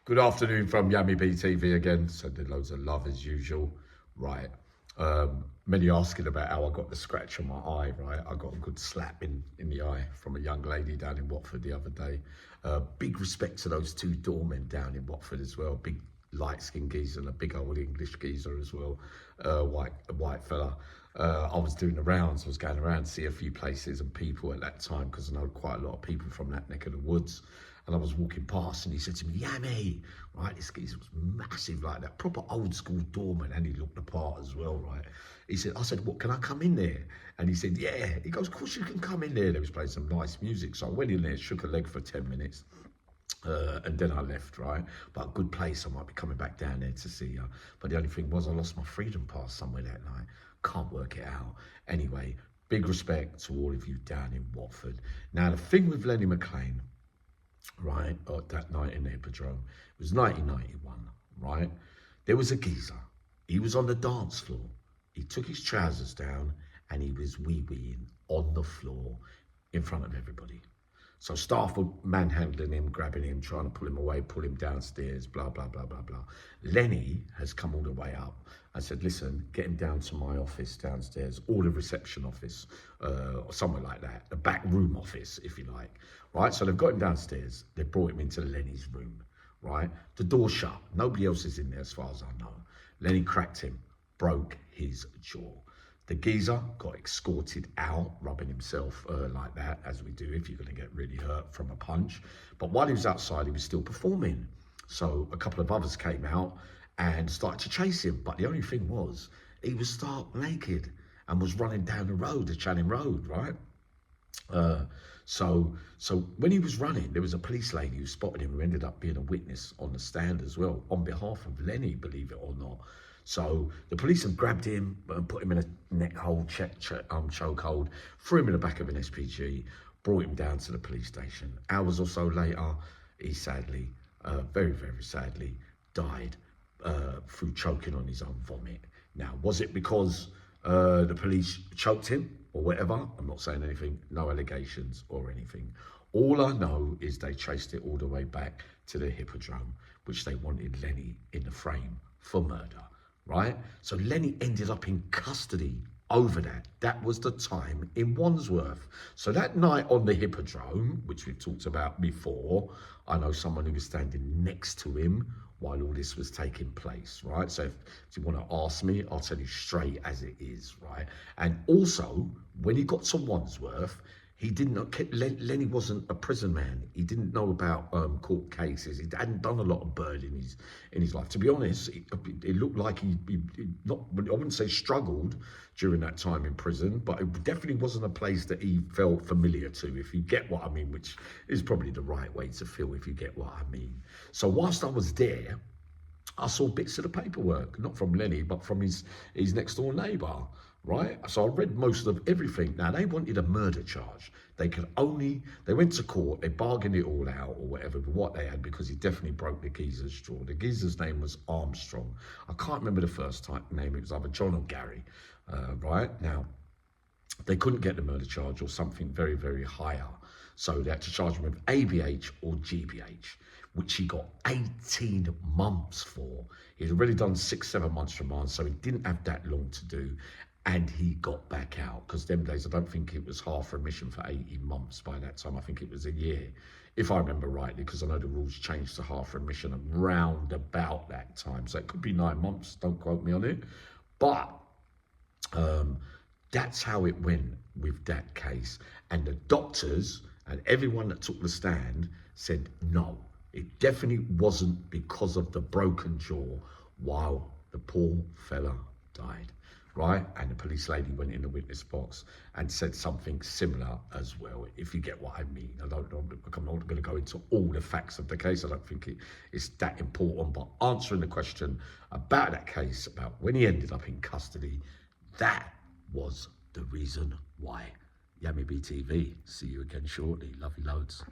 Good afternoon from Yummy BTV again. Sending loads of love as usual. Right. Many asking about how I got the scratch on my eye, right? I got a good slap in the eye from a young lady down in Watford the other day. Big respect to those two doormen down in Watford as well. Big light-skinned geezer and a big old English geezer as well. White fella. I was doing the rounds. I was going around to see a few places and people at that time because I know quite a lot of people from that neck of the woods. And I was walking past and he said to me, Yummy, right? This geezer was massive like that, proper old school doorman, and he looked the part as well, right? I said, what, can I come in there? And he said, yeah. He goes, of course you can come in there. They was playing some nice music. So I went in there, shook a leg for 10 minutes. And then I left, right? But a good place, I might be coming back down there to see you. But the only thing was I lost my freedom pass somewhere that night. Can't work it out. Anyway, big respect to all of you down in Watford. Now, the thing with Lenny MCLEAN, right, that night in the Hippodrome, it was 1991, right? There was a geezer. He was on the dance floor. He took his trousers down and he was wee-weeing on the floor in front of everybody. So staff were manhandling him, grabbing him, trying to pull him away, pull him downstairs, blah, blah, blah, blah, blah. Lenny has come all the way up. I said, listen, get him down to my office downstairs, or the reception office, or somewhere like that, the back room office, if you like, right? So they've got him downstairs. They brought him into Lenny's room, right? The door shut. Nobody else is in there as far as I know. Lenny cracked him, broke his jaw. The geezer got escorted out, rubbing himself like that, as we do if you're going to get really hurt from a punch. But while he was outside, he was still performing. So a couple of others came out and started to chase him. But the only thing was, he was stark naked and was running down the road, the Channing Road, right? So when he was running, there was a police lady who spotted him, who ended up being a witness on the stand as well, on behalf of Lenny, believe it or not. So the police have grabbed him and put him in a neck hold, chokehold, threw him in the back of an SPG, brought him down to the police station. Hours or so later, he sadly, very, very sadly, died through choking on his own vomit. Now, was it because the police choked him or whatever? I'm not saying anything, no allegations or anything. All I know is they traced it all the way back to the Hippodrome, which they wanted Lenny in the frame for murder, right? So Lenny ended up in custody over that. That was the time in Wandsworth. So that night on the Hippodrome, which we've talked about before, I know someone who was standing next to him while all this was taking place, right? So if you want to ask me, I'll tell you straight as it is, right? And also, when he got to Wandsworth, he didn't know, Lenny wasn't a prison man. He didn't know about court cases. He hadn't done a lot of bird in his life. To be honest, it looked like he not, I wouldn't say struggled during that time in prison, but it definitely wasn't a place that he felt familiar to, if you get what I mean, which is probably the right way to feel, if you get what I mean. So whilst I was there, I saw bits of the paperwork, not from Lenny, but from his next door neighbour, right? So I read most of everything. Now, they wanted a murder charge. They went to court, they bargained it all out or whatever, but what they had, because he definitely broke the geezer's jaw. The geezer's name was Armstrong. I can't remember the first name. It was either John or Gary, right? Now, they couldn't get the murder charge or something very, very higher. So they had to charge him with ABH or GBH, which he got 18 months for. He'd already done 6-7 months remand, so he didn't have that long to do. And he got back out, because them days, I don't think it was half remission for 18 months by that time. I think it was a year, if I remember rightly, because I know the rules changed to half remission around about that time. So it could be 9 months, don't quote me on it. But that's how it went with that case. And the doctors and everyone that took the stand said, no, it definitely wasn't because of the broken jaw while the poor fella died, right? And the police lady went in the witness box and said something similar as well, if you get what I mean. I'm not going to go into all the facts of the case. I don't think it's that important, but answering the question about that case, about when he ended up in custody, that was the reason why. Yummy BTV. See you again shortly. Love you loads.